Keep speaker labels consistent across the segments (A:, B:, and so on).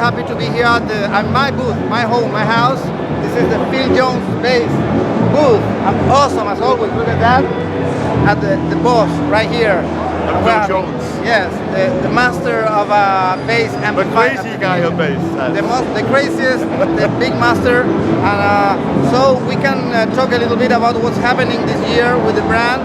A: happy to be here at my booth, my home, my house. This is the Phil Jones bass booth. Awesome as always. Look at that. At the boss right here.
B: Phil Jones.
A: Yes, the master of bass and
B: the crazy guy of bass.
A: The craziest, the big master. And so we can talk a little bit about what's happening this year with the brand.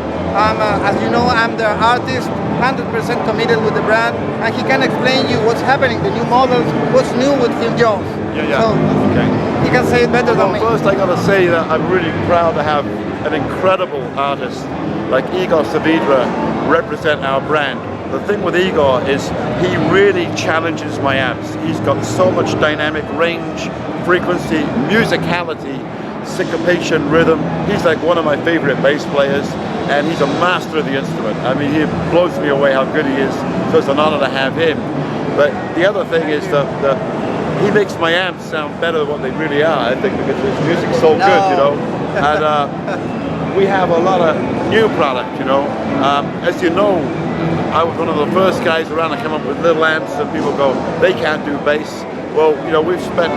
A: As you know, I'm the artist, 100% committed with the brand, and he can explain you what's happening, the new models, what's new with Phil Jones.
B: Yeah.
A: So
B: okay.
A: He can say it better than me.
B: First I gotta say that I'm really proud to have an incredible artist like Igor Saavedra represent our brand. The thing with Igor is he really challenges my amps. He's got so much dynamic range, frequency, musicality, syncopation, rhythm. He's like one of my favorite bass players, and he's a master of the instrument. I mean, he blows me away how good he is, so it's an honor to have him. But the other thing is that he makes my amps sound better than what they really are, I think, because his music's so good, you know. And we have a lot of new product, you know. As you know, I was one of the first guys around to come up with little amps, and people go, they can't do bass. Well, you know, we've spent,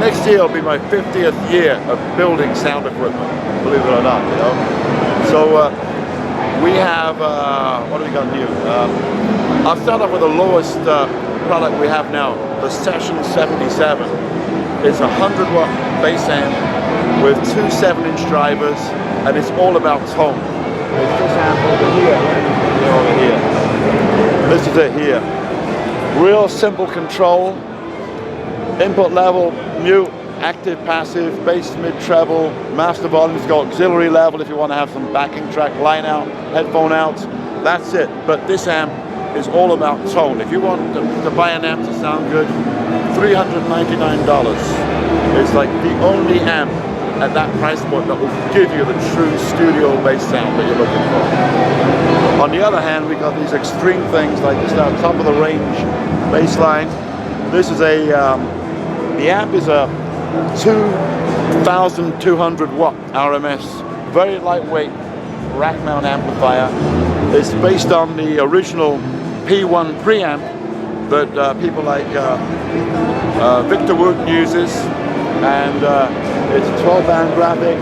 B: next year will be my 50th year of building sound equipment, believe it or not, you know. So we have, what do we got new? I'll start off with the lowest product we have now, the Session 77. It's a 100-watt bass amp with two 7-inch drivers, and it's all about tone. It's this amp over here, over here. This is it here. Real simple control, input level, mute, active, passive, bass, mid, treble, master volume. It's got auxiliary level if you want to have some backing track, line out, headphone out. That's it. But this amp is all about tone. If you want to buy an amp to sound good, $399. It's like the only amp at that price point that will give you the true studio bass sound that you're looking for. On the other hand, we got these extreme things like this now, top of the range bass line. This is a, the amp is a 2,200 watt RMS, very lightweight rack mount amplifier. It's based on the original P1 preamp that people like Victor Wooten uses, and it's a 12-band graphic,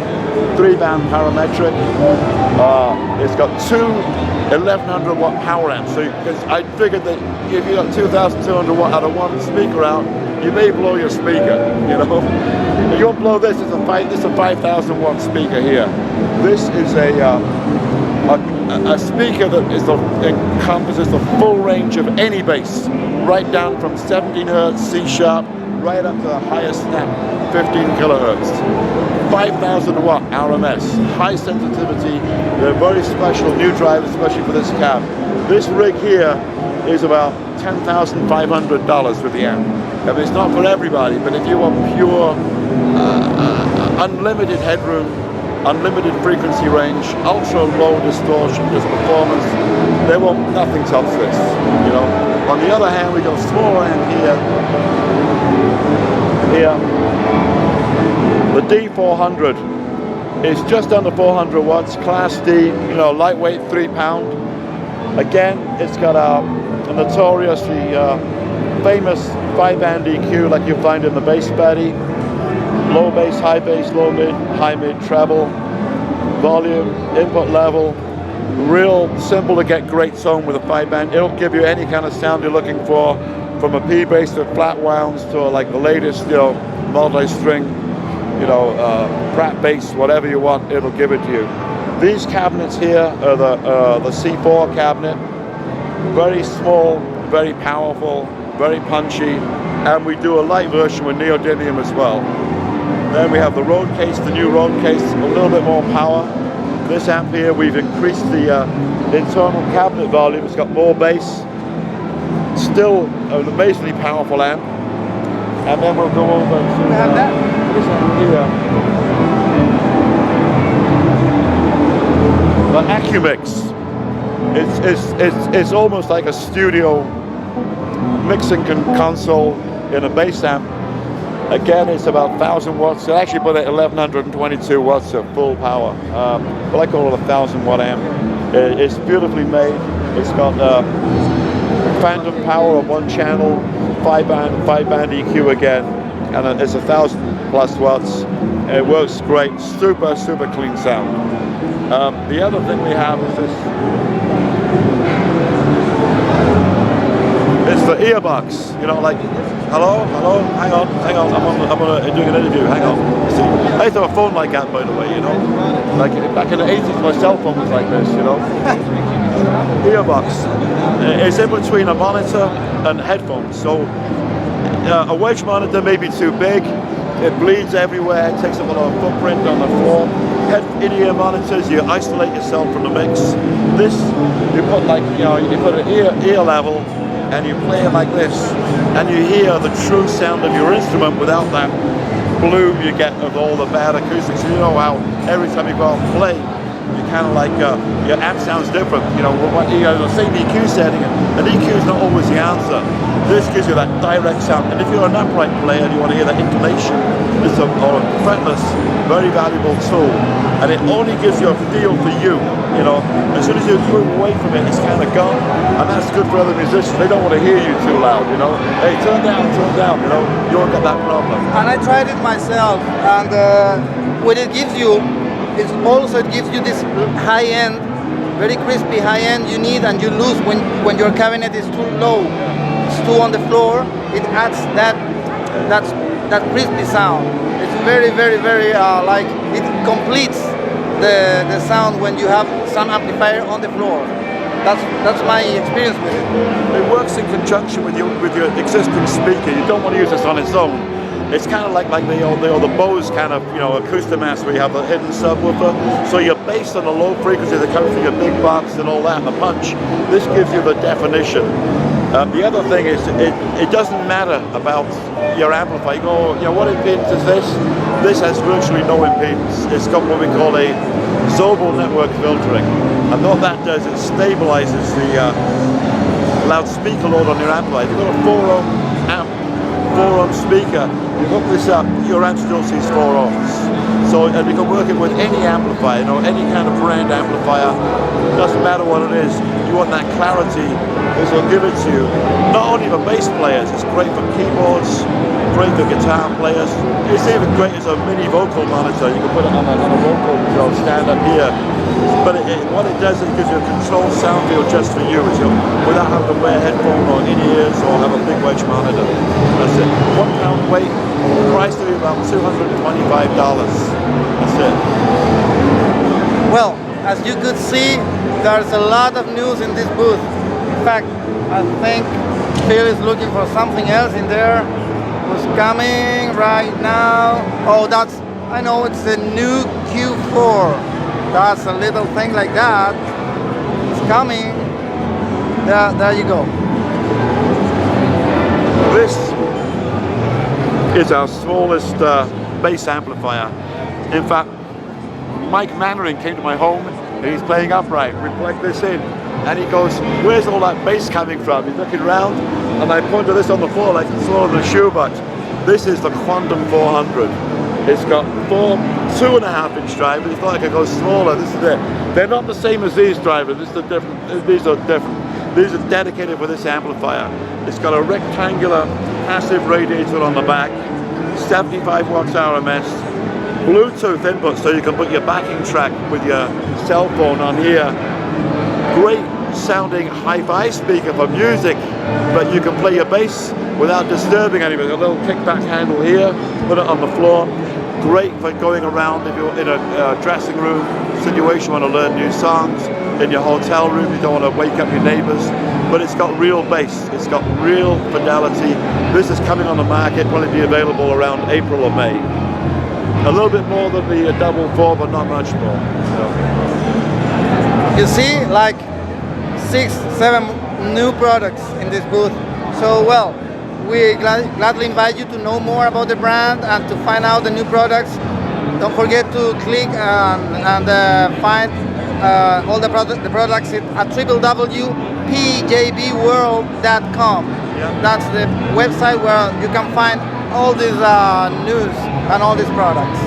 B: 3-band parametric. It's got two 1100 watt power amps. So I figured that if you got 2,200 watt out of one speaker out, you may blow your speaker, you know. If you won't blow this, it's a 5,000 watt speaker here. This is a speaker that encompasses the full range of any bass, right down from 17 hertz C sharp, right up to the highest snap, 15 kilohertz. 5,000 watt RMS, high sensitivity. They're very special new drivers, especially for this cab. This rig here is about $10,500 with the amp. I mean, it's not for everybody, but if you want pure, unlimited headroom, unlimited frequency range, ultra low distortion, just performance, they want nothing tops this, you know. On the other hand, we got a smaller amp here. The D400 is just under 400 watts, Class D, you know, lightweight, 3 pound. Again, it's got a notoriously famous 5-band EQ like you find in the bass buddy. Low bass, low mid, high mid, treble, volume, input level. Real simple to get great tone with a 5-band. It'll give you any kind of sound you're looking for, from a P bass to flat wounds to like the latest, you know, multi-string, you know, Pratt bass, whatever you want, it'll give it to you. These cabinets here are the C4 cabinet. Very small, very powerful, very punchy, and we do a light version with neodymium as well. Then we have the road case, the new road case, a little bit more power. This amp here, we've increased the internal cabinet volume. It's got more bass. Still an amazingly powerful amp. And then we'll go over to this amp here. The Accumix. It's almost like a studio mixing console in a bass amp. Again, it's about 1,000 watts. I actually put it at 1,122 watts of full power. But I call it a 1,000 watt amp. It's beautifully made. It's got phantom power on one channel, 5-band EQ again, and it's 1,000+ watts. It works great, super clean sound. The other thing we have is this. It's the Earbox, you know, like, hello, hang on, I'm doing an interview, hang on. See, I used to have a phone like that, by the way, you know. Like, back in the 80s, my cell phone was like this, you know. Earbox. It's in between a monitor and headphones, so a wedge monitor may be too big, it bleeds everywhere, it takes up a lot of footprint on the floor. In-ear monitors, you isolate yourself from the mix. This, you put like, you know, you put an ear level, and you play it like this, and you hear the true sound of your instrument without that bloom you get of all the bad acoustics. You know how every time you go out and play, you kind of like, your amp sounds different. You know, you have the same EQ setting, and EQ is not always the answer. This gives you that direct sound, and if you're an upright player and you want to hear that intonation, it's a fretless, very valuable tool, and it only gives you a feel for you. You know, as soon as you move away from it, it's kind of gone, and that's good for other musicians. They don't want to hear you too loud, you know. Hey, turn down, you know, you won't get that problem.
A: And I tried it myself, and what it gives you is also, it gives you this high-end, very crispy high-end you need and you lose when your cabinet is too low, it's too on the floor. It adds that crispy sound. It's very like, it completes the sound when you have some amplifier on the floor. That's my experience with it.
B: It works in conjunction with your existing speaker. You don't want to use this on its own. It's kind of like the Bose kind of, you know, Acoustimass, where you have the hidden subwoofer. So you're based on the low frequency that comes from your big box and all that, and the punch. This gives you the definition. The other thing is, it doesn't matter about your amplifier. You go, you know, what impedance is this? This has virtually no impedance. It's got what we call a Zobel network filtering. And what that does, it stabilizes the loudspeaker load on your amplifier. If you've got a 4-ohm amp, 4-ohm speaker, you hook this up, your amp still sees 4 ohms. So, and you can work it with any amplifier, you know, any kind of brand amplifier, doesn't matter what it is. You want that clarity, this will give it to you. Not only for bass players, it's great for keyboards, great for guitar players. It's even great as a mini vocal monitor. You can put it on a vocal, you know, stand up here. But what it does is it gives you a controlled sound field just for you, without having to wear headphones or in-ears or have a big wedge monitor. That's it. £1 weight, price to be about $225. That's it.
A: Well, as you could see, there's a lot of news in this booth. In fact, I think Phil is looking for something else in there. Who's coming right now? Oh, I know, it's the new Q4. That's a little thing like that. It's coming. There you go.
B: This is our smallest bass amplifier. In fact, Mike Mannering came to my home and he's playing upright. We plug this in and he goes, where's all that bass coming from? He's looking around and I point to this on the floor like it's smaller than a shoebox. This is the Quantum 400. It's got 4 2.5-inch drivers. It's like it goes smaller. This is it. They're not the same as these drivers. These are different. These are dedicated for this amplifier. It's got a rectangular passive radiator on the back, 75 watts RMS, Bluetooth input so you can put your backing track with your cell phone on here. Great sounding hi-fi speaker for music, but you can play your bass without disturbing anything. A little kickback handle here, put it on the floor. Great for going around if you're in a dressing room situation, want to learn new songs. In your hotel room, you don't want to wake up your neighbors. But it's got real bass, it's got real fidelity. This is coming on the market, probably be available around April or May. A little bit more than the double 4, but not much more.
A: You see, like 6, 7 new products in this booth. So, well, we gladly invite you to know more about the brand and to find out the new products. Don't forget to click and find all the products at www.pjbworld.com.
B: Yeah.
A: That's the website where you can find all these news and all these products.